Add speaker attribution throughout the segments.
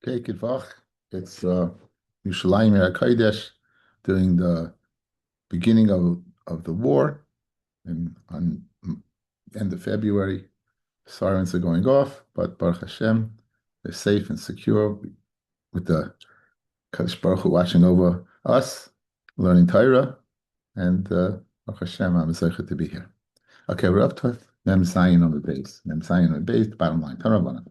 Speaker 1: Okay, Kitvach. It's Yerushalayim Kodesh during the beginning of the war, and on end of February, sirens are going off. But Baruch Hashem, they're safe and secure with the Kadosh Baruch Hu watching over us, learning Torah, and Baruch Hashem, I'm excited to be here. Okay, we're up to Mem Zayin on the base. Mem Zayin on the base. The bottom line. Tanravana.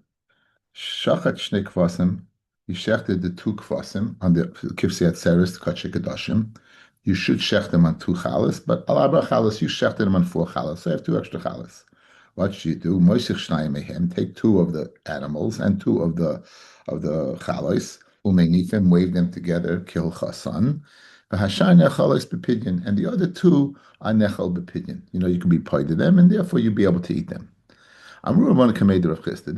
Speaker 1: Shachat shnei kvasim. You shechted the two kvasim on the kivsei atzeres kachei kedashim. You should shecht them on two chalas, but alabra chalas you shechted them on four chalas. So you have two extra chalas. What should you do? Moisich shnayim mehem. Take two of the animals and two of the chalas. Umenifem, wave them together. Kill chasan. V'hashar nechalos bepidyon, and the other two are nechal bepidyon. You can be paid to them, and therefore you'll be able to eat them. Amru Ramon Kamed Rav Chisda.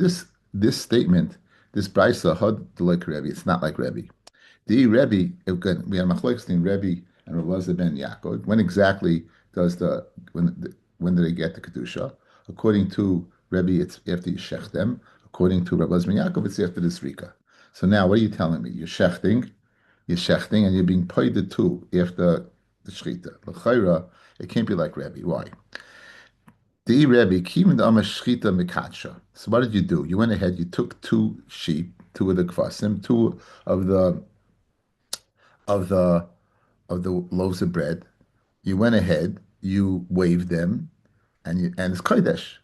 Speaker 1: This statement, this brisa had like Rebbe. It's not like Rebbe. The Rebbe, again, we have machlokes in Rebbe and Rav Elazar ben Yaakov. When exactly does when do they get the kedusha? According to Rebbe, it's after you shech them. According to Rav Elazar ben Yaakov, it's after the zrika. So now, what are you telling me? You're shechting, and you're being paid the two after the shechita. L'chayra, it can't be like Rebbe. Why? The Rebbe, Kivin the Amashchita Mikacha. So what did you do? You went ahead, you took two sheep, two of the kvasim, two of the of the of the loaves of bread. You went ahead, you waved them, and it's kodesh.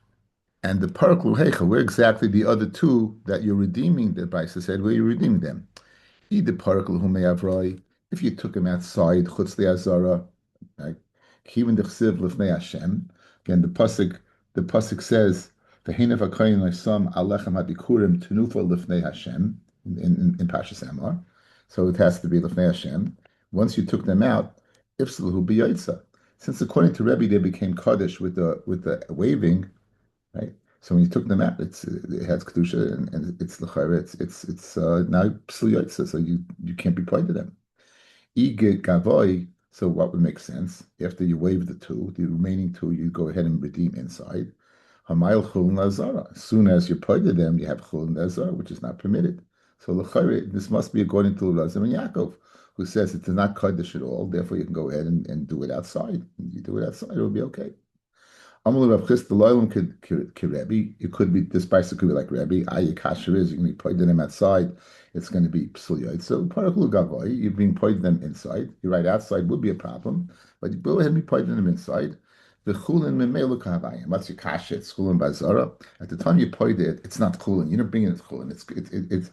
Speaker 1: And the parak luhecha, where exactly the other two that you're redeeming, the Brisa said, where you redeeming them? The particle who may have right, if you took him outside, chutz azara, like even the chsiv lifnei Hashem. Again, the pasuk says, "V'heinav hakayin l'sam alechem hadikurim tenufa lifnei Hashem" in Pashas Emor. So it has to be lifnei Hashem. Once you took them out, ifselu b'yaitza. Since according to Rebbe they became kaddish with the waving, right? So when you took them out, it has kedusha and it's l'chayre. It's now psul yotza, so you can't be part of them. Ige gavoy. So what would make sense after you wave the two, the remaining two, you go ahead and redeem inside. Hamayil chulin lazara. As soon as you part of them, you have chulin lazara, which is not permitted. So l'chayre, this must be according to Razim and Yaakov, who says it is not kaddish at all. Therefore, you can go ahead and do it outside. You do it outside, it will be okay. Amalei Rav Chisda loylam Rebbe. It could be this bicycle could be like Rebbe. Your kasher is you can be pointing them outside. It's going to be psul. So paraklu gavoy. You're being pointing them inside. You're right outside would be a problem, but you go ahead and be pointing them inside. The chulin memelu kahavayim. What's your kasher? It's chulin bazara. At the time you point it, it's not chulin. You're not bringing it chulin.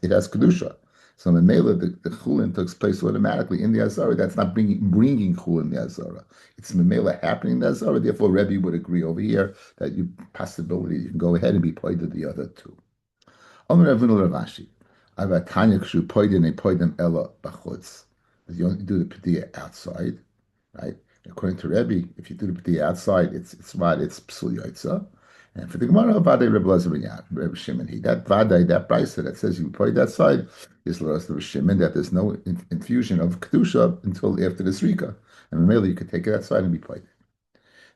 Speaker 1: It has kedusha. So memela the chulin takes place automatically in the azara. That's not bringing chulin the azara. It's memela happening in the azara. Therefore, Rebbe would agree over here that you possibility you can go ahead and be pointed to the other two. Omer Avinu Ravashi. I've a Tanya kshu poidin and poidin ella bachutz. You only do the pediya outside, right? According to Rebbe, if you do the pediya outside, it's psul yaitza. And for the Gemara, Vadai Rebbe Elazar ben Yaakov, Rebbe Shimon, that Vadai, that brisa that says you point that side is L'ras Rebbe Shimon, that there's no infusion of kedusha until after the zrika, and maybe you could take it outside and be pointed.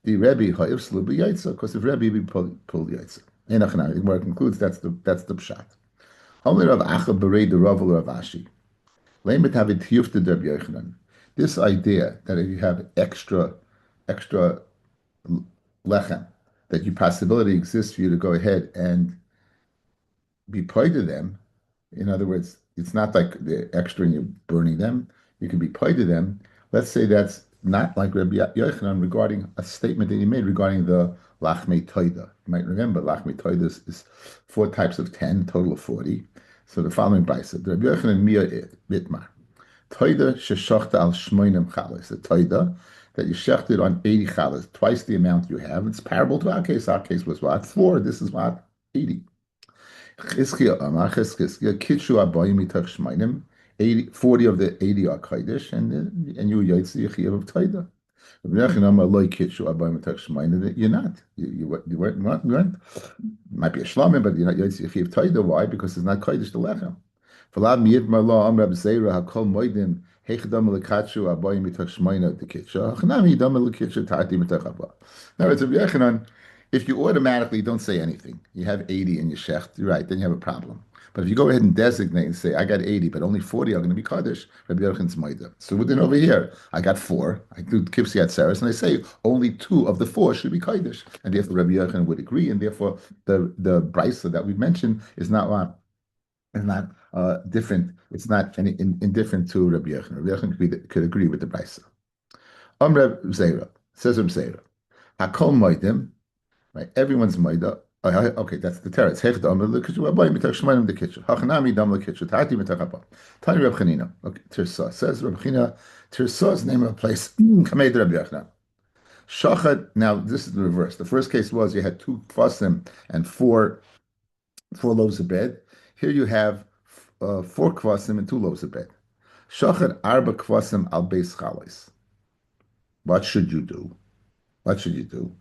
Speaker 1: The Rebbe ha'ifslu b'yaitza, because if Rebbe be pull yaitza. Enachanami, the Gemara concludes that's the pshat. Only Rav Acha berei the Rav Rav Ashi. Leimet havid tiyufta der Yochanan. This idea that if you have extra lechem, that your possibility exists for you to go ahead and be paid to them. In other words, it's not like the extra and you're burning them. You can be paid to them. Let's say that's not like Rabbi Yochanan regarding a statement that he made regarding the lachmei toida. You might remember lachmei toida is 4 types of 10, total of 40. So the following brisa, the Rabbi Yochanan mia mitmar. Toida sheshachta al shmoinim chalos. The toida that you shechted on 80 chalas, twice the amount you have. It's parable to our case. Our case was what? 4. This is what? 80. Chizkiya amar Chizkiya kitshu abayim mitach shmoinim. 40 of the 80 are kodesh, and you yotzi yechiyav of toida. You're not. You weren't. Might be a shlamim, but you're not yotzi yechiyav toida. Why? Because it's not kodesh the lechem. V'lav miyid marlo am Rab Zera hakol moedim hechdam lekatshu abayim mitach shmoina the kitcha. Hachnami dam lekitcha tati mitach abba. Now it's Rabbi Yochanan. If you automatically don't say anything, you have 80 in your shecht, you're right, then you have a problem. But if you go ahead and designate and say, I got 80, but only 40 are going to be Kaddish, Rabbi Yochanan's Maida. So within over here, I got four, I do Kipsi at Saras, and I say only two of the four should be Kaddish. And therefore Rabbi Yochanan would agree, and therefore the brisa that we mentioned is not one. It's not different. It's not indifferent to Rabbi Yochanan. Rabbi Yochanan could agree with the brisa. Reb Zera says Reb Zera, Hakol Moedim, right? Everyone's Moeda. Okay, that's the teretz. Hech dam lekitchu abayim mitach shmanim lekitchu. Hachanami dam lekitchu. Tati mitach abam. Tani Reb Chanina. Okay, Tirsa says Reb Chanina. Tirsa is the name of a place. Kameid Reb Yochanan. Shachad. Now this is the reverse. The first case was you had two kvasim and four loaves of bread. Here you have four kvasim and two loaves of bread. Shachad arba kvasim al beis chalos. What should you do? What should you do?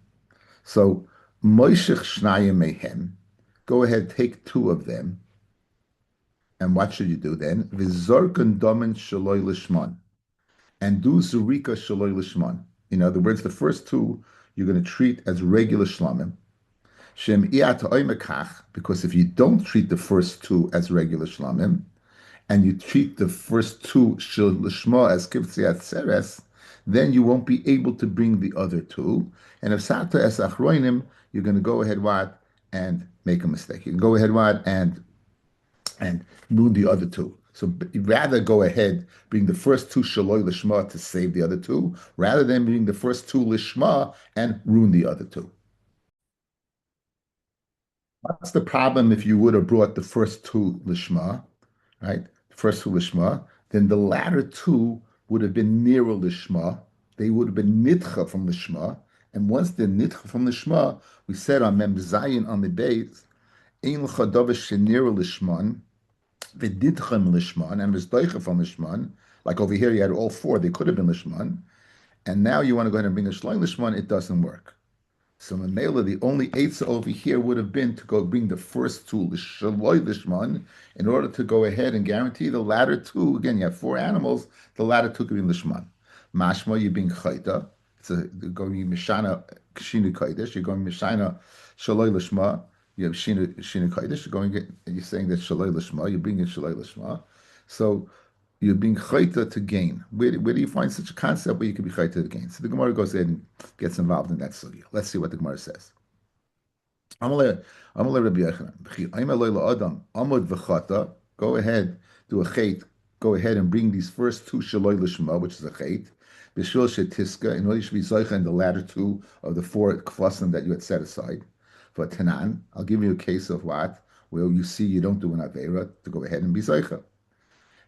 Speaker 1: So, Moishich Shnayim Mehem, go ahead, take two of them. And what should you do then? Vizorkan Domen Shaloi Lishman. And do Zurika Shaloi Lishman. In other words, the first two you're going to treat as regular shlamim. Shem Iat Oimekach, because if you don't treat the first two as regular shlamim, and you treat the first two shel lishma as kivtziat seres, then you won't be able to bring the other two. And if sata es achroinim, you're going to go ahead what and make a mistake. You can go ahead what and ruin the other two. So rather go ahead, bring the first two shaloi lishma to save the other two, rather than bring the first two lishma and ruin the other two. What's the problem if you would have brought the first two lishma, right? First two lishma, then the latter two would have been nearer lishma. They would have been nitcha from lishma. And once they're nitcha from lishma, we said on Mem Zayin on the base, ein l'chadavish shenira lishman, v'ditchem lishman, and v'zdeicha from lishman. Like over here, you had all four. They could have been lishman. And now you want to go ahead and bring a shloi lishman. It doesn't work. So in Mela, the only eitzah over here would have been to go bring the first two, l'shaloi lishman, in order to go ahead and guarantee the latter two. Again, you have four animals, the latter two could be lishman. Mashma, you're being chayta. It's going mishana shinu kodesh. You're going mishana shaloi lishma. You have shinu kodesh. You're saying that shaloi lishma. You're bringing shaloi lishma. So you're being chayta to gain. Where do you find such a concept where you can be chayta to gain? So the Gemara goes ahead and gets involved in that sugya. Let's see what the Gemara says. Amalei Rabbi Yochanan. Amud v'chata. Go ahead, do a chait. Go ahead and bring these first two shaloi l'shma, which is a chait. B'shul shetiska, in order you should be zoicha in the latter two of the four kvasim that you had set aside. For Tanan, I'll give you a case of what, where you see you don't do an avera, to go ahead and be zoicha.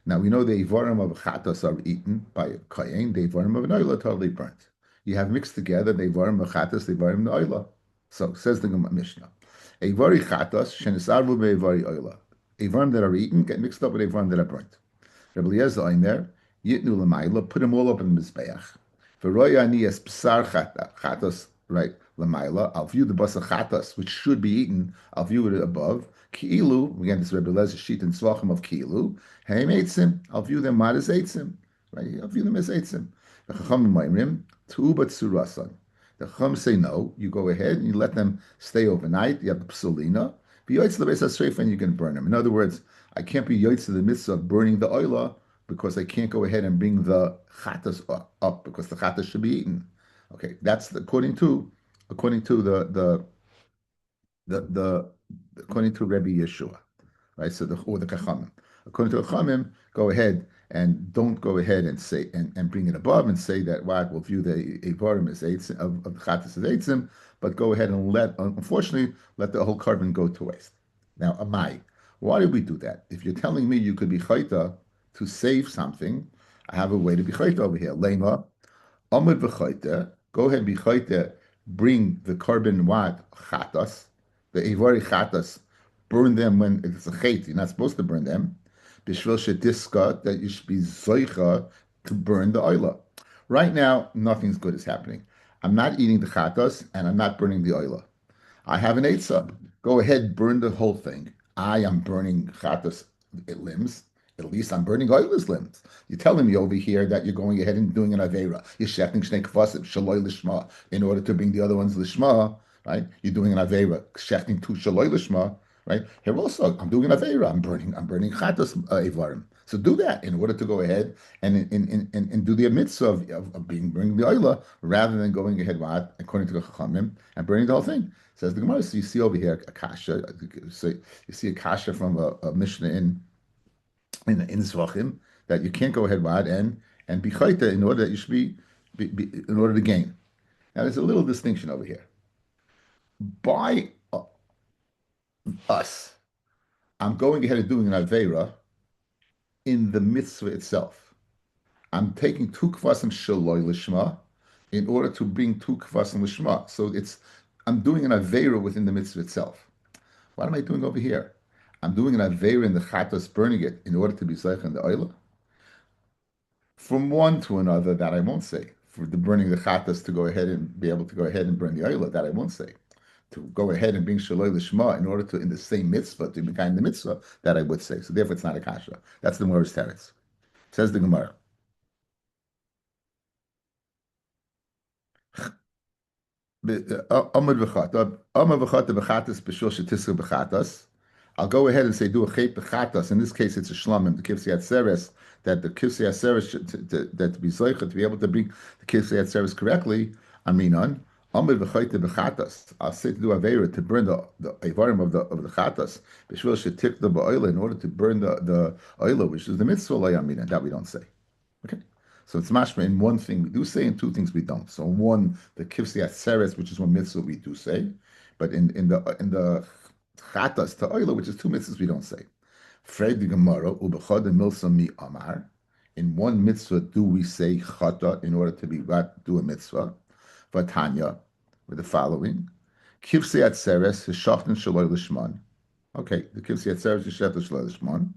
Speaker 1: Now we know the Ivarim of Chatas are eaten by a Kayin, the Ivarim of an Oila totally burnt. You have mixed together the Ivarim of Chatas, the Ivarim of Oila. So says the Mishnah. Ivari Chatas, Shenisarvu be Ivari Oila. Ivarim that are eaten get mixed up with Ivarim that are burnt. Rabbi Eliezer Omer, Yitnu Lamaila, put them all up in the Mizbeach. V'roya ani es Psar Chatas, right, Lamaila. I'll view the Basa Chatas, which should be eaten, I'll view it above. Ki'ilu, again, this is Rabbi Eliezer sheet and Tzvachim of Ki'ilu. Hey, Eitzim, I'll view them as Eitzim. Right? I'll view them as Eitzim. The Chachamim Ma'imrim, Tu'ubat Surasan. The Chacham say no, you go ahead and you let them stay overnight. You have the Psulina. Be Yoitz Lebeis HaSreif and you can burn them. In other words, I can't be Yoitz to the mitzvah of burning the oila because I can't go ahead and bring the Chatas up because the Chatas should be eaten. Okay, that's according to according to Rabbi Yeshua, right? So the Chachamim. According to the Chachamim, go ahead and don't go ahead and say and bring it above and say that what will view the Evarim as eitzim of the Chatas as eitzim, but go ahead and unfortunately let the whole carbon go to waste. Now, Amai, why did we do that? If you're telling me you could be chayta to save something, I have a way to be chayta over here. Lema, Amud v'chayta, go ahead and be chayta, bring the carbon what? Chatas, the Ivari Chatas, burn them when it's a chait, you're not supposed to burn them. Bishvil shetiska, that you should be zoicha to burn the oila. Right now, nothing's good is happening. I'm not eating the chatas and I'm not burning the oila. I have an eitzah. Go ahead, burn the whole thing. I am burning chatas limbs. At least I'm burning oila's limbs. You're telling me over here that you're going ahead and doing an avera. You're shechting shnei kvasim shaloi lishma in order to bring the other ones lishma. right? You're doing an Aveira, shechting tu shaloi lishma, right? Here also, I'm doing an Aveira, I'm burning chatos evarim. So do that in order to go ahead and do the mitzvah of being bringing the oila rather than going ahead, what, according to the Chachamim, and burning the whole thing. Says the Gemara. So you see over here a kasha. So you see a kasha from a Mishnah in Zvachim that you can't go ahead, what, and be chayta in order that you should be in order to gain. Now there's a little distinction over here. By us, I'm going ahead and doing an Aveira in the mitzvah itself. I'm taking two kvasim shaloi lishma in order to bring two kvasim lishma. So I'm doing an Aveira within the mitzvah itself. What am I doing over here? I'm doing an Aveira in the chatos, burning it in order to be zeich in the oila. From one to another, that I won't say. For the burning the chatas to go ahead and be able to go ahead and burn the oila, that I won't say. To go ahead and bring shaloi lishma in order to, in the same mitzvah, to be kind the mitzvah, that I would say. So therefore, it's not a kasha. That's the Gemara's teretz. Says the Gemara. I'll go ahead and say do a chet bechatas. In this case, it's a shlamim, the kivsiyat seres, that the kivsiyat seres that to be zoicha to be able to bring the kivsiyat seres correctly. Aminan. Amid v'chayte bechatas. I'll say to do avera to burn the avarim of the chatas. B'shvil shetik the ba'oila in order to burn the oila, which is the mitzvah aminan. That we don't say. Okay. So it's mashma in one thing we do say, and two things we don't. So in one, the kivsiyat seres, which is one mitzvah we do say, but in the chatas to oila, which is two mitzvahs we don't say. Fred the Gemara ubechad milsa mi amar. In one mitzvah do we say chata in order to be what do a mitzvah? Vatanya with the following: kivsiyat seres hishachtin shaloi lishman. Okay, the kivsiyat seres hishachtin shaloi lishman.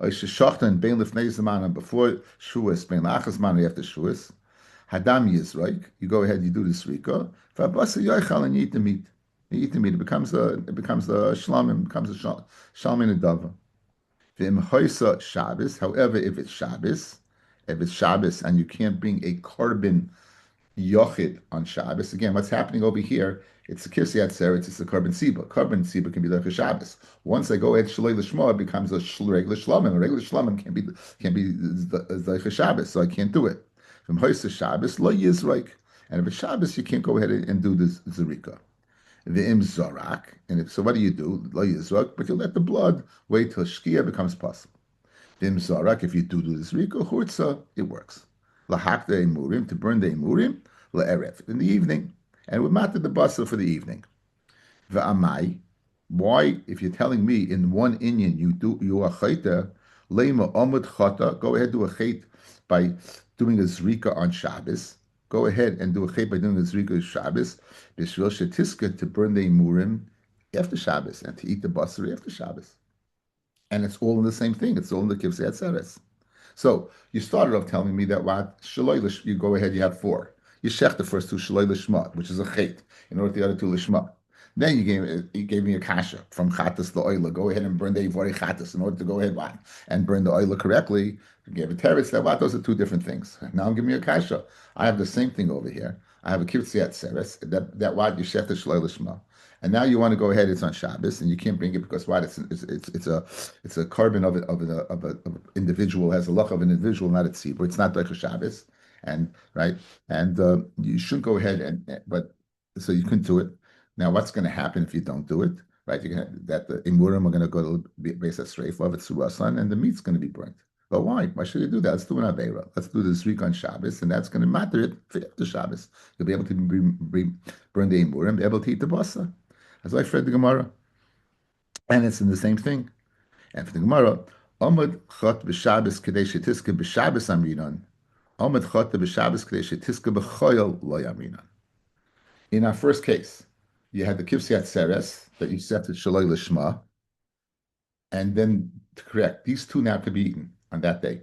Speaker 1: Shishachtan bein lifnei zman before shuas bein lachas man after shuas. Hadam yizraik. You go ahead, you do the srika. V'abasa yoichal and you eat the meat. You eat the meat. It becomes a shlamim. It becomes a shalmin adava. V'im hoisa Shabbos. However, if it's Shabbos and you can't bring a korban yochid on Shabbos, again, what's happening over here? It's a kirsiyat seretz, it's a korban siba. Korban siba can be like a Shabbos. Once I go ahead shalei l'shma, it becomes a regular shlamim. A regular shlamim can be like a Shabbos, so I can't do it. From hoisa Shabbos lo yizraik, and if it's Shabbos, you can't go ahead and do this zerika. The im zorak, and so what do? Lo yizrak, but you let the blood wait till shkia becomes possible. The im zorak, if you do this zerika churtza, it works. Lahak the emurim, to burn the emurim, la'erev, in the evening, and we matter the basar for the evening. Va'amai, why, if you're telling me in one inyan you are chayta, leima omud chata, go ahead do a chayt by doing a zrika on Shabbos. Go ahead and do a chayt by doing a zrika on Shabbos. B'shvil shetiska, to burn the emurim after Shabbos and to eat the basar after Shabbos. And it's all in the same thing. It's all in the kivsei atzeres. So you started off telling me that what shaloi you go ahead, you have four. You shech the first two shaloi lishma, which is a chet, in order the other two lishma. Then you gave me a kasha from chatas the oila. Go ahead and burn the ivari chatas in order to go ahead what and burn the oila correctly. You gave a teretz that what those are two different things. Now I'm giving me a kasha. I have the same thing over here. I have a kivtziat seres that what you shech the shaloi lishma. And now you want to go ahead. It's on Shabbos, and you can't bring it because what? It's a carbon of an individual, has a luck of an individual, not a tzibur. It's not like a Shabbos, and right, and you shouldn't go ahead but so you couldn't do it. Now, what's going to happen if you don't do it? Right, you're gonna that the imurim are going to go to base a strafe of it's surasan, and the meat's going to be burnt. But why? Why should you do that? Let's do an aveira. Let's do this week on Shabbos, and that's going to matter it for after Shabbos. You'll be able to burn the imurim, be able to eat the basa. As I read the Gemara, and it's in the same thing. And for the Gemara, Omad Chot b'Shabbos Kadei Shetiska b'Shabbos Amrinan, Omad Chot b'Shabbos Kadei Shetiska b'Choyel Lo Yamrinan. In our first case, you had the Kivsiat Seres that you set to Shaloi Lishma, and then to correct, these two now can be eaten on that day.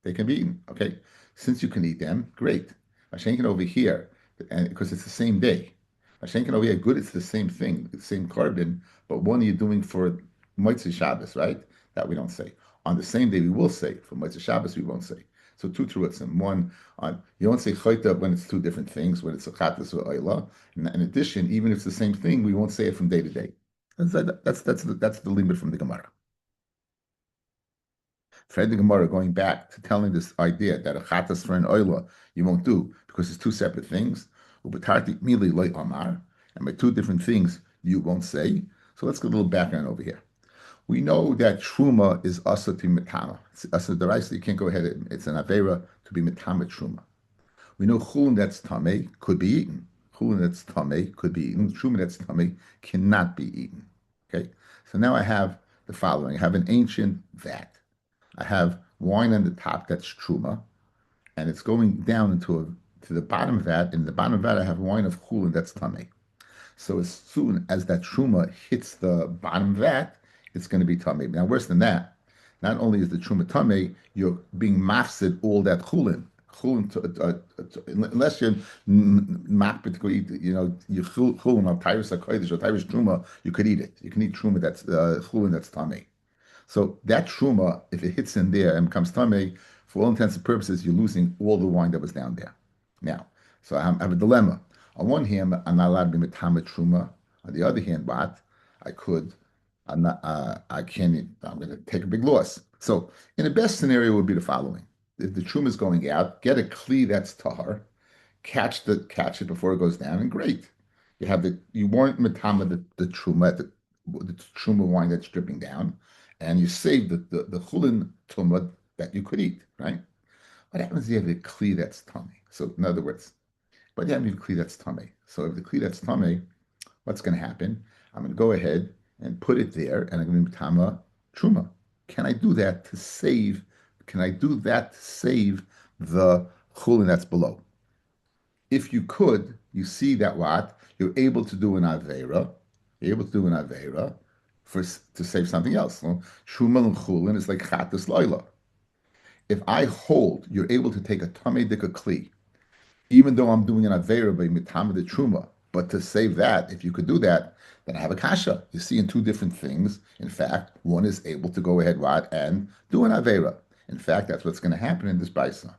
Speaker 1: They can be eaten, okay? Since you can eat them, great. Mashenkin over here, and because it's the same day. Mashenkin over here, good, it's the same thing, the same carbon, but one you're doing for Motzei Shabbos, right? That we don't say. On the same day, we will say. For Motzei Shabbos, we won't say. So two terutzim. One on you don't say chayta when it's two different things, when it's a chatas or oila. And in addition, even if it's the same thing, we won't say it from day to day. That's the limit from the Gemara. Fred the Gemara going back to telling this idea that a chatas for an oila you won't do because it's two separate things. Ubatarti mili loy amar, and by two different things you won't say. So let's get a little background over here. We know that truma is asa to mitama. It's asa deraisa. You can't go ahead. It's an avera to be mitama truma. We know chulin that's tame could be eaten. Chulin that's tame could be eaten. Truma that's tame cannot be eaten. Okay. So now I have the following. I have an ancient vat. I have wine on the top that's truma, and it's going down to the bottom of that. In the bottom of that, I have wine of chulin that's tame. So as soon as that truma hits the bottom of that, it's going to be tummy. Now, worse than that, not only is the truma tummy, you're being mafsid all that chulin. Chulin, unless you're machbit to go eat, you chulin of tyrus hakodesh or tyrus truma, you could eat it. You can eat truma that's chulin that's tummy. So that truma, if it hits in there and becomes tummy, for all intents and purposes, you're losing all the wine that was down there. Now, so I have a dilemma. On one hand, I'm not allowed to be metama truma. On the other hand, what I could, I'm not, I can't. I'm going to take a big loss. So, in the best scenario, would be the following: if the truma is going out, get a kli that's tahar, catch it before it goes down, and great. You weren't metama the truma the truma wine that's dripping down, and you save the chulin truma that you could eat. Right? What happens if you have a kli that's tummy? So, in other words. But you have a kli that's tummy. So if the kli that's tummy, what's going to happen? I'm going to go ahead and put it there, and I'm going to be tama truma. Can I do that to save? Can I do that to save the chulin that's below? If you could, you see that what you're able to do an avera. You're able to do an avera to save something else. So, truma and chulin is like chatas loila. If I hold, you're able to take a tummy dika kli even though I'm doing an Avera by Mitama the Truma. But to save that, if you could do that, then I have a kasha. You see in two different things. In fact, one is able to go ahead and do an Avera. In fact, that's what's going to happen in this Baisa.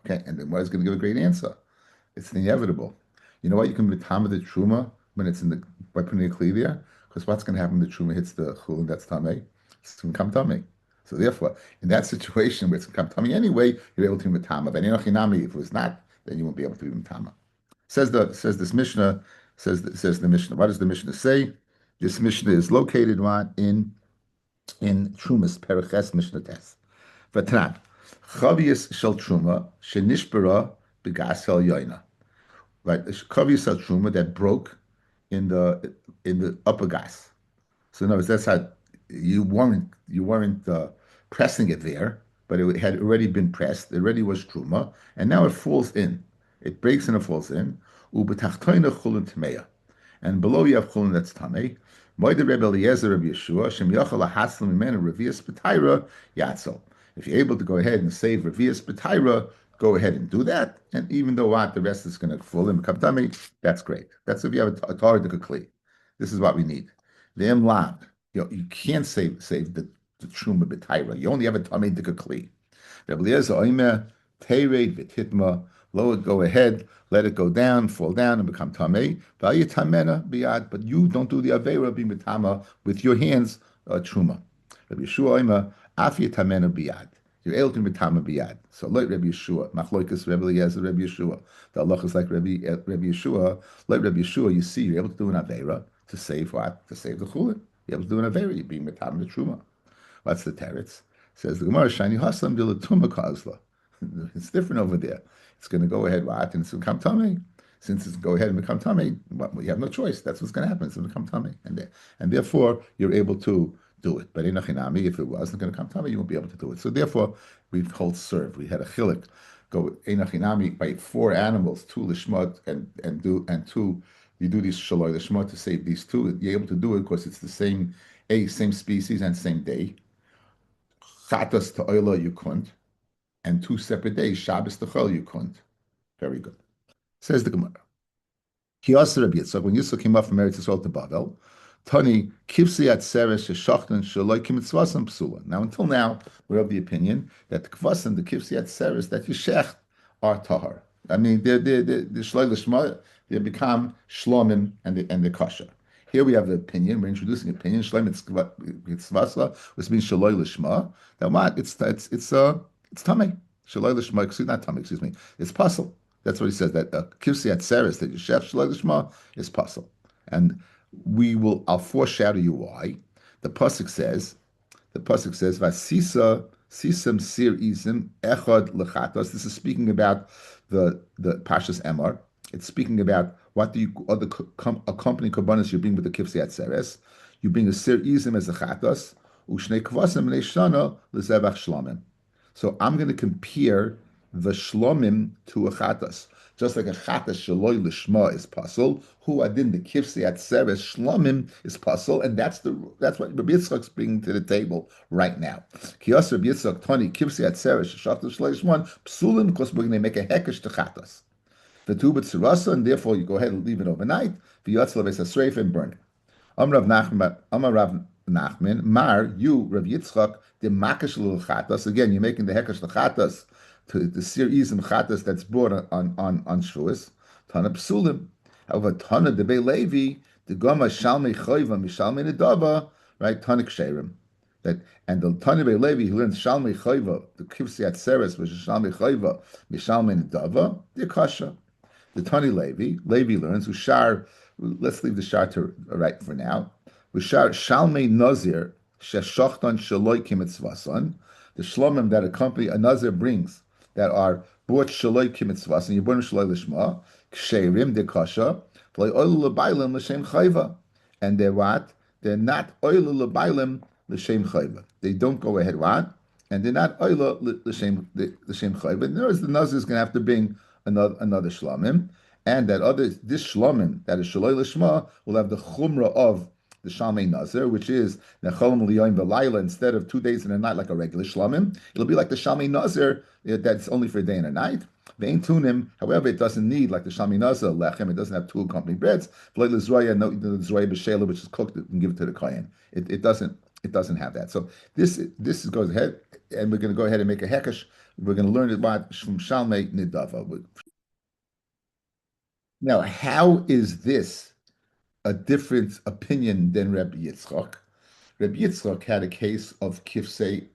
Speaker 1: Okay, and then what is going to give a great answer? It's inevitable. You know what? You can Mitama the Truma when it's by putting a Kli there? Because what's going to happen when the Truma hits the Chul, that's Tameh? It's going to come Tameh. So therefore, in that situation where it's going to come Tameh anyway, you're able to be Mitama. But if it was not, then you won't be able to be Mitama. Says this Mishnah, says the Mishnah. What does the Mishnah say? This Mishnah is located what in Trumas Periches Mishnah Tes. Vatran Chavius Shel Truma Shenishbara Begasel Yoina. Right, Chavius Shel Truma that broke in the upper gas. So in other words, that's how you weren't pressing it there, but it had already been pressed. It already was truma, and now it falls in. It breaks and it falls in. Ubetachtoina chulin tmeya, and below you have chulin that's tamei. Moide Rebbe Eliezer Rabbi Yeshua Shem Yochel Lahaslam Imenu Revius B'Taira Yatzel. If you're able to go ahead and save Revius B'Taira, go ahead and do that. And even though what the rest is going to fall in become tummy, that's great. That's if you have a Torah Kli. This is what we need. The Emlan. You can't save the Truma B'Taira. You only have a tummy Kli. Rabbi Eliezer Oimer Teired V'Titma. Go ahead, let it go down, fall down, and become tamei. But you don't do the avera being mitama with your hands, truma. Rabbi Yeshua Oimer Afi tamena biyad. You're able to mitama biyad. So like Rabbi Yeshua, Machloikas Rabbi Eliezer, Rabbi Yeshua. The Allah is like Rabbi Yeshua. Like Rabbi Yeshua, you see, you're able to do an avera to save what? To save the chulin. You're able to do an avera. You're being mitama the truma. What's the teretz? Says the Gemara, Shani Haslam Dilatuma Kozla. It's different over there. It's going to go ahead, what? And it's going to become tummy. Since it's go ahead and become tummy, you have no choice. That's what's going to happen. It's going to become tummy. And therefore, you're able to do it. But in Achinami, if it wasn't going to come tummy, you won't be able to do it. So therefore, we hold serve. We had a chilik. Go in Achinami by 4 animals, 2 lishmot, and 2, you do these shaloi lishmot to save these 2. You're able to do it because it's the same species and same day. Chatas to oila you couldn't. And 2 separate days, Shabbos to Chol, you couldn't. Very good. Says the Gemara. He asked Rabbi Yitzchak, when Yitzchak came up from Eretz Yisrael to Bavel, Tani kivsi at seres sheshachtan shaloi kimitzvasan psula. Now, until now, we're of the opinion that the kvasan, the kivsi at seres that you shecht are tahar. I mean, the shloi lishma, they become shlomim and the kosher. Here we have the opinion. We're introducing opinion. Shlom mitzvasa, which means shaloi lishma. That what? It's tamei. Shaloi lishma. Excuse not tamei. Excuse me. It's puzzle. That's what he says. That kivsi at seres that you shecht shaloi lishma is puzzle. And I'll foreshadow you why. The pasuk says, Vasisa sisam sir izim echad lechatos. This is speaking about the Pashas Emor. It's speaking about what do you other accompanying korbanos you bring with the kivsei atzeres. You bring a sir izim as a chatos, ushnei kvasim shana lezevach shlamim. So I'm going to compare the shlomim to a chatas. Just like a chatas shaloi lishma is pasul, who adin the kivsei atzeres shlomim is pasul, and that's what Rabbi Yitzchak's bringing to the table right now. Kiyas Rabbi Yitzchak tani kivsei atzeres shachtas shaloi lishma psulim because we're going to make a hekesh to chatas. The two b'tzurasa, and therefore you go ahead and leave it overnight. V'yatz leves hasreif and burn it. Amar Rav Nachman, Mar, you, Rav Yitzchak, the makash chatas. Again, you're making the hekash chatas to the sir izim chatas that's brought on Shavuos. Tana psulim. However, Tana de Be Levi, the goma shalmei choiva mishalmei nedava, right? Tana ksherim. That and the Tana Be Levi who learns shalmei choiva, the kivsei atzeres, which is shalmei choiva mishalmei nedava, the kasha. The Tani Levi learns Ushar. Let's leave the shar to right for now. Ushar Shalmei Nazir Sheshachtan Shaloi Kimitzvasan. The shlomim that accompany a Nazir brings that are bought Shaloi Kimitzvasan. You burn Shaloi Lishma Ksherim de Kasha Play Oil Lebailim L'Shem Chayva. And they're what? They're not Oil Lebailim L'Shem Chayva. They don't go ahead what? And they're not Oil L'Shem Chayva. In other words, the Nazir is going to have to bring another shlomim, and this shlomim that is shaloi lishma will have the chumrah of the shalmei nazir, which is necholim liyoim v'layla instead of 2 days and a night like a regular shlomim. It'll be like the shalmei nazir that's only for a day and a night. Ve'in tunim, however, it doesn't need like the shalmei nazir lechem. It doesn't have two accompanying breads. V'lei l'zroya, no the zroya b'shela, which is cooked and give it to the kohen. It doesn't have that. So this goes ahead, and we're going to go ahead and make a hekesh. We're going to learn about from Shalmei Nidava. Now, how is this a different opinion than Rabbi Yitzchak? Rabbi Yitzchak had a case of the Kivsei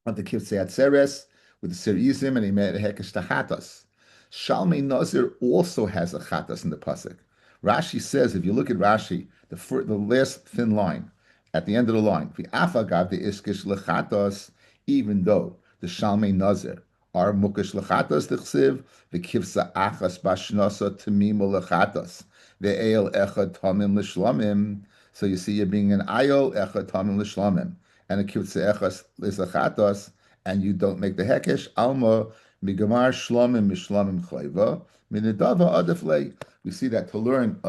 Speaker 1: Atzeres with the Sir Izim, and he made a Hekesh Tachatas. Shalmei Nazir also has a Chatas in the Pasuk. Rashi says, if you look at Rashi, the last thin line, at the end of the line, V'afagav the Iskish Lechatas, even though the Shalmei Nazir are mukesh lechatas d'chsiv, v'kivsa achas bashnasa tamimo lechatas, ve'el echad tamim l'shlamim. So you see, you're being an ayol echad tamim l'shlamim, and a kivsa echas lechatas, and you don't make the hekesh alma migamar shlamim mishlamim chayva minidava adaflei. We see that to learn,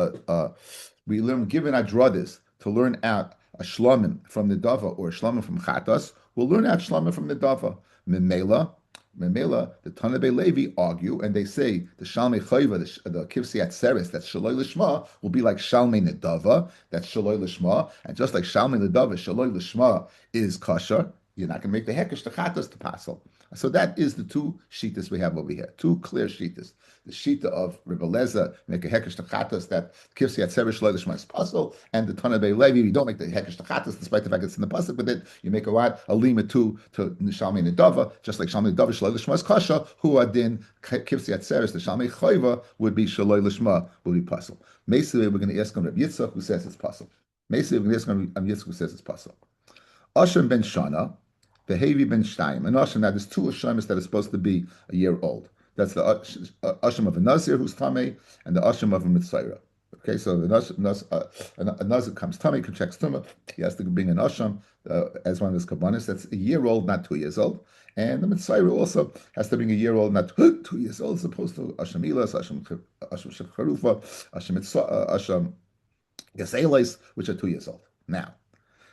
Speaker 1: we learn given adrodis to learn out a shlamim from the dava or a shlamim from chatas. We'll learn out shlamim from the dava. Memela, the Tana Be Levi argue, and they say the Shalmei Chayva, the Kivsei Atzeres, that's Shaloi Lishma, will be like Shalmei Nedava, that's Shaloi Lishma, and just like Shalmei Nedava, Shaloi Lishma is kosher, you're not going to make the Hekesh to Chatas to Pasal. So that is the two shitas we have over here, two clear shitas. The shita of Rebbe Leza, make a hekesh tachatas that kivsi atzeres shloilish is pasal, and the Tana Be Levi, you don't make the hekesh tachatas despite the fact it's in the pasuk with it. You make a what a lima to Shalmei Nedava, just like Shalmei Nedava shloilish is kasha. Who adin kivsi atzeres the Shalmei Chayva would be shloilish would be pasal. Basically, we're going to ask on Rabbi Yitzchak who says it's pasal. Basically, we're going to ask on Rabbi Yitzchak who says it's pasal. Asham ben Shana. The Hevi ben Shtayim. And Asham, now there's two Ashamis that are supposed to be a year old. That's the Asham of a Nazir who's Tameh, and the Asham of a Mitzvah. Okay, so a Nazir comes Tameh, checks Tumah, he has to bring an Asham as one of his Kabbanis. That's a year old, not 2 years old. And the Mitzvah also has to bring a year old, not 2 years old, as opposed to Asham Ilas, Asham Shekharufa, Asham Geselis, which are 2 years old. Now,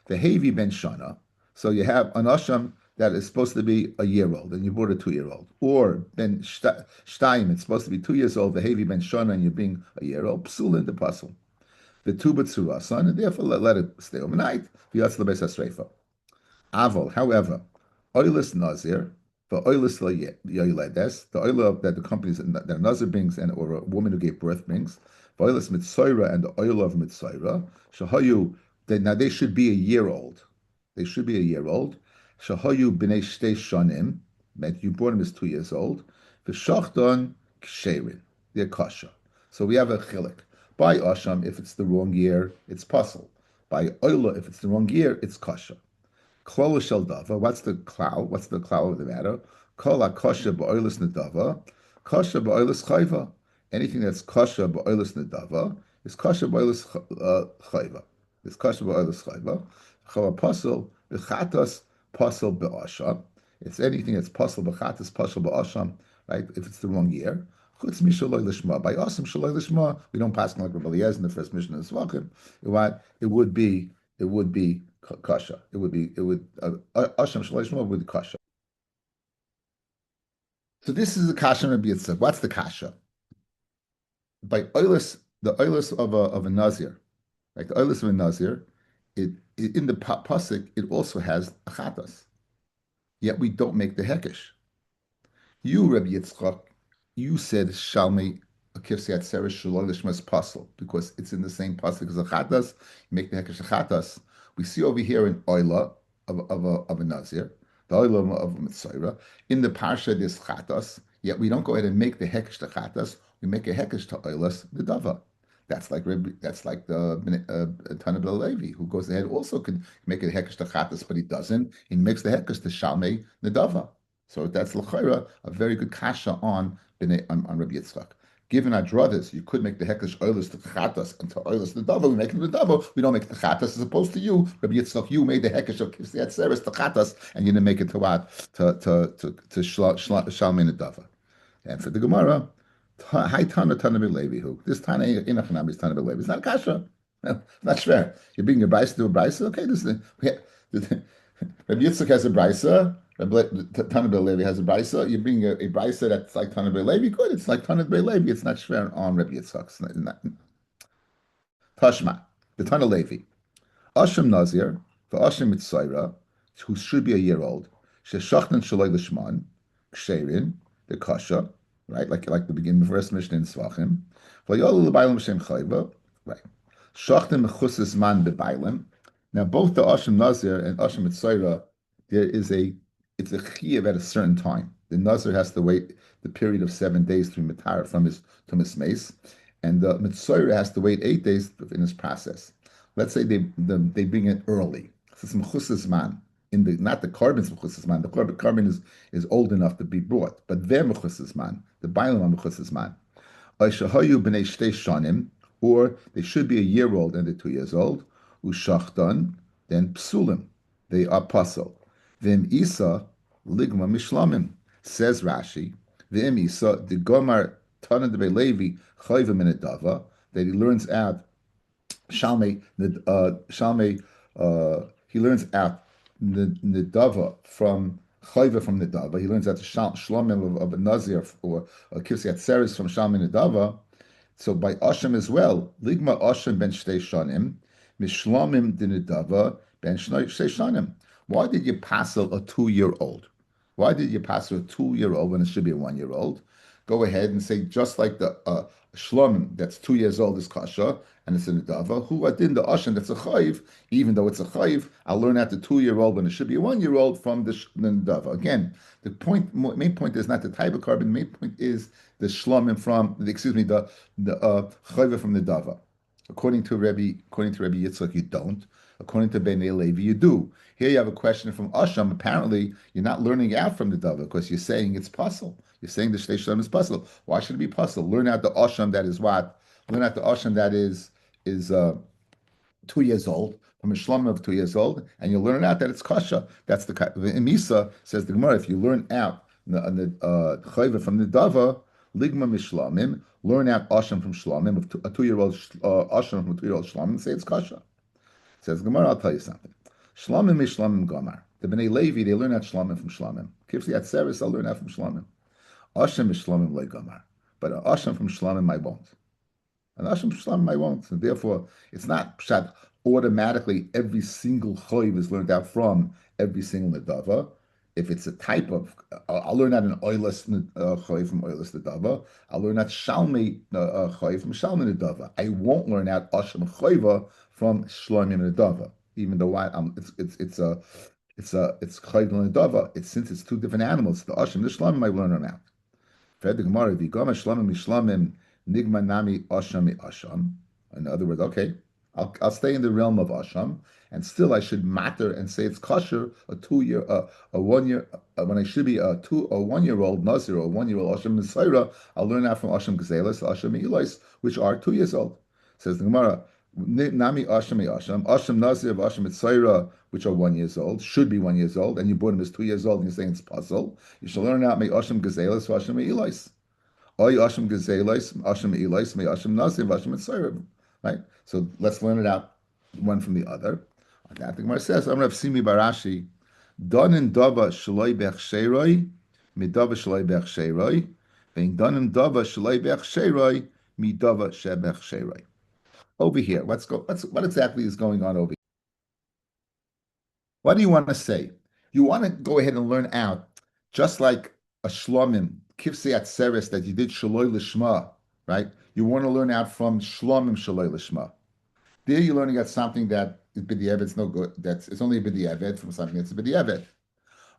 Speaker 1: the Hevi ben Shana. So you have an asham that is supposed to be a year old, and you bought a 2-year-old. Or ben Shtayim, it's supposed to be 2 years old, the Hevi ben Shana, and you're being a year old. Psul in the puzzle. The two son, and therefore let it stay overnight. The Yatzla Beis Hasreifa. Avol, however, oilus nazir, the oilus yoiledes, the oil that the companies that a nazir brings and or a woman who gave birth brings, the oilus mitzoira and the oil of mitzoira, shahayu, now they should be a year old. They should be a year old. Shahayu b'nei shtei shanim, meant you brought him as 2 years old. V'shachton ksherin, they're kosher. So we have a chilik. By asham, if it's the wrong year, it's puzzle. By oila, if it's the wrong year, it's kosher. Klol shel dava. What's the cloud? What's the cloud of the matter? Kol kosher ba'oilus nedava. Kosher ba'oilus chayva. Anything that's kosher ba'oilus nedava is kosher ba'oilus chayva. It's kosher ba'oilus chayva. Chava pasel b'chatas pasel ba'asham. It's anything that's pasel b'chatas pasel ba'asham. Right? If it's the wrong year. Chutz mishaloi lishma. By asim shaloi lishma, we don't pass like Rabbi Eliezer in the first mission of the Zvachim. It would be kasha. It would asham shalishma would be kasha. So this is the kasha Rabbi Yitzchak. What's the kasha? By oilus, the oilus of a nazir, like the oilus of a nazir, it in the pasuk it also has a chatas. Yet we don't make the hekesh. You, Rabbi Yitzchak, you said Shalmei Akirsiat Seresh Shalom Lishmas Pasal because it's in the same pasuk as a chatas. You make the hekesh a chatas. We see over here an oila of a nazir, the oila of a mitzvah. In the parsha there's chatas. Yet we don't go ahead and make the hekesh to chatas. We make a hekesh to oilas the dava. That's like the Tanab Levi who goes ahead also can make a hekesh to chatas, but he doesn't. He makes the hekesh to Shalmei Nedava. So that's l'chayra a very good kasha on Rabbi Yitzchak. Given our druthers, you could make the hekesh oilers to chatas and to oilers to dava. We make it to dava. We don't make the chatas as opposed to you, Rabbi Yitzchak. You made the hekesh of kisiyat seres to chatas, and you didn't make it to what to shalmin dava. And for the Gemara, hi Tana Levihu. This Tana inachanam is Tana Levi. It's not kasha. Not fair. You're bringing a brisa to a brisa. Okay, this is Rabbi Yitzchak has a brisa. Tanab Levi has a brisa. You bring a brisa that's like Tanab Levi. Good. It's like Tanab Levi. It's not fair on Rabbi Yitzchak. Tashma, the Tanab Levi. Asham Nazir, the Asham Mitzayra, who should be a year old. Sheshachnan Shaloi Lishman, Ksherin, the Kasha, right? Like the beginning of the first mission in Svachim. V'yolu l'baylam Shem Chayva, right? Shachnan Mechusis Man b'baylam. Now both the Asham Nazir and Asham Mitzayra, it's a chiyuv at a certain time. The Nazir has to wait the period of 7 days to be matar from his mace, and the Mitzayra has to wait 8 days in his process. Let's say they bring it early. So it's mechusas man in the not the carbon's mechusas man. The carbon is old enough to be brought, but their mechusas man, the bailam mechusas man. Aishahayu b'nei shtei shanim, or they should be a year old and they're 2 years old. Ushachtan, then psulim, they are puzzle. V'im isa ligma mishlamim, says Rashi. V'im isa the gomar tanan de Levi chayvim in dava that he learns out. Shalmei, he learns out Nedava from Chayva from Nedava. He learns out the Shlomim of a Nazir or a Kirsiyat Seres from Shalmei Nedava. So by Asham as well, Ligma Asham ben Shtei Shanim, Mishlomim de Nedava ben Shtei Shanim. Why did you passel a 2-year-old? Why did you passel a 2-year-old when it should be a 1-year-old? Go ahead and say just like the Shlomim that's 2 years old is kasha and it's in the dava. Who in the asham that's a chayiv, even though it's a chayiv, I'll learn out the 2-year-old when it should be a 1-year-old from the dava. Again, the main point is not the type of carbon. The main point is the Shlomim from the chayiv from the dava. According to Rabbi Yitzchak, you don't. According to Bnei Levi, you do. Here you have a question from Asham. Apparently, you're not learning out from the dava because you're saying it's puzzle. You're saying the Shtei Shalom is puzzle. Why should it be puzzle? Learn out the Asham that is what? Learn out the Asham that is 2 years old, from a Shlom of 2 years old, and you learn out that it's kasha. That's the Misa says the Gemara. If you learn out the chayva from the dava, ligma mishlamim, learn out Asham from Shlomim of a 2-year-old Asham from a 2-year-old Shlomim, say it's kasha. Says Gemara, I'll tell you something. Shlomim mishlamim gomar. The Bnei Levi, they learn out Shlomim from Shlomim. Kifli at Seres, I'll learn out from Shlomim. Asham mishlamim le gomar. But Asham from Shlomim, I won't. And Asham Shlamim I won't. And therefore, it's not pshat automatically every single choiv is learned out from every single nedava. If it's a type of, I'll learn out an oilus choiv from oilus nedava. I'll learn out shalmi choiv from shalmi nedava. I won't learn out asham choiva from shloimim nedava. Even though it's choiv nedava. It's since it's two different animals. The asham, the shloimim I learn them out. Fed the Gemara, Vigama Shlamim Mishlamim Nigma Nami Asham Asham. In other words, okay, I'll stay in the realm of Asham, and still I should matter and say it's kosher a 2 year, a 1 year, when I should be a 1 year old Nazir or a 1 year old Asham Misaira, I'll learn that from Asham Gazelis, Asham Elais, which are 2 years old. Says the Gemara, Nami Asham Asham, Asham Nazir, Asham Misaira, which are 1 year old, should be 1 year old, and you bought him as 2 years old, and you're saying it's puzzle. You should learn out me Asham Gazelis, Asham Elais. Oy Asham Gazelis, Asham Elais, me Asham Nazir, Asham Misaira. Right? So let's learn it out one from the other. On that, the Gemara says, I'm going to Simi Barashi, Don in Dava Shaloi Bech Sheroi, Midava Shaloi Bech Sheroi, Vein Don in Dava Shaloi Bech Sheroi, Midava Shebech Sheroi. Over here, what exactly is going on over here? What do you want to say? You want to go ahead and learn out, just like a shlomim, kivsei atzeres that you did shaloi lishma, right? You want to learn out from shlomim shaloi lishma. There you're learning out something that is b'di'evet, it's no good. It's only a b'di'evet from something that's a b'di'evet.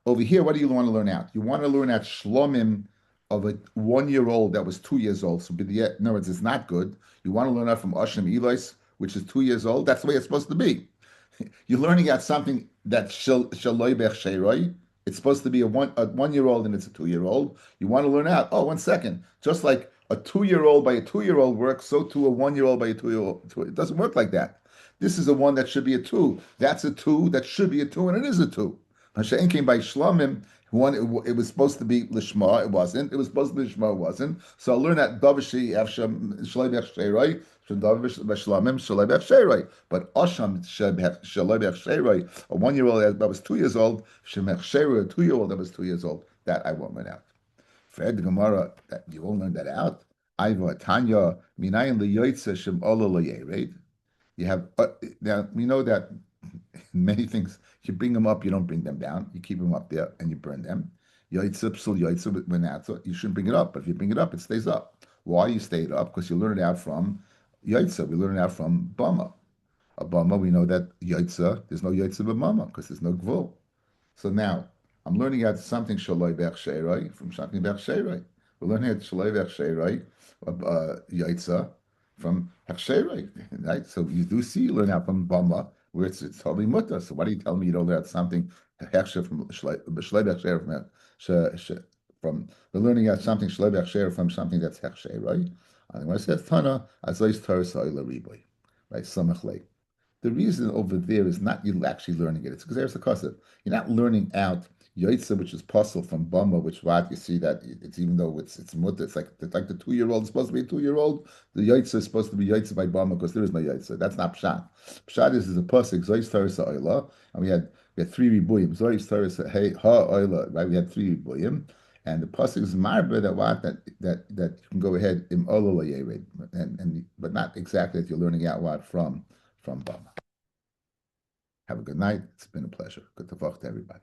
Speaker 1: Over here, what do you want to learn out? You want to learn out shlomim of a 1 year old that was 2 years old. So b'di'evet, in other words, it's not good. You want to learn out from Ashim Elois, which is 2 years old. That's the way it's supposed to be. You're learning out something that shaloi bech sheiroi. It's supposed to be a 1 year old and it's a 2 year old. You want to learn out. Oh, 1 second. Just like a 2 year old by a 2 year old works, so too a 1 year old by a 2 year old. It doesn't work like that. This is a one that should be a two. That's a two that should be a two, and it is a two. Hashem came by shlamim. One, it was supposed to be lishma. It wasn't. It was supposed to be lishma. It wasn't. So I'll learn that davishi afsham shalei bech sheiroi. But Asham Shalai Sheroi, a 1 year old that was 2 years old, Shemech Sheroi, a 2 year old that was 2 years old, that I won't learn out. Fred the Gemara, that you won't learn that out. Iva Tanya Minayin Liyoitza Shem Ola Loyered. You have now we know that many things you bring them up, you don't bring them down. You keep them up there and you burn them. Yoitza psul yoitza when that's you shouldn't bring it up, but if you bring it up, it stays up. Why you stay it up? Because you learn it out from Yaitza, we learn it out from Bama. A Bama, we know that Yaitza, there's no Yaitza B'Mama because there's no Gvul. So now, I'm learning out something Shaloi Bech Sheiroi from something Bech Sheiroi. We're learning out Shaloi Bech Sheiroi, Yaitza, from Bech Sheiroi. Right? So you do see, you learn out from Bama, where it's totally mutter. So why do you tell me you don't learn out something Hechsher from Shaloi Bech Sheiroi from we're learning out something Shaloi Bech Sheiroi from something that's Hech Sheiroi? And when I said Tana, Azois Torah Sa'ila Riboy, right? Samachlei. The reason over there is not you actually learning it. It's because there's a concept. You're not learning out Yaitza, which is puzzle from Bama, which what you see that it's even though it's mutter, it's like the 2 year old is supposed to be a 2 year old. The Yaitza is supposed to be Yaitza by Bama because there is no Yaitza. That's not Pshat. Pshat is a pasuk Zois Torah Sa'ila, and we had 3 ribuyim. Zois Torah Hey Ha Oila, right? We had 3 ribuyim. And the pasuk is marbe that you can go ahead im and but not exactly that you're learning out what from Bama. Have a good night. It's been a pleasure. Good to talk to everybody.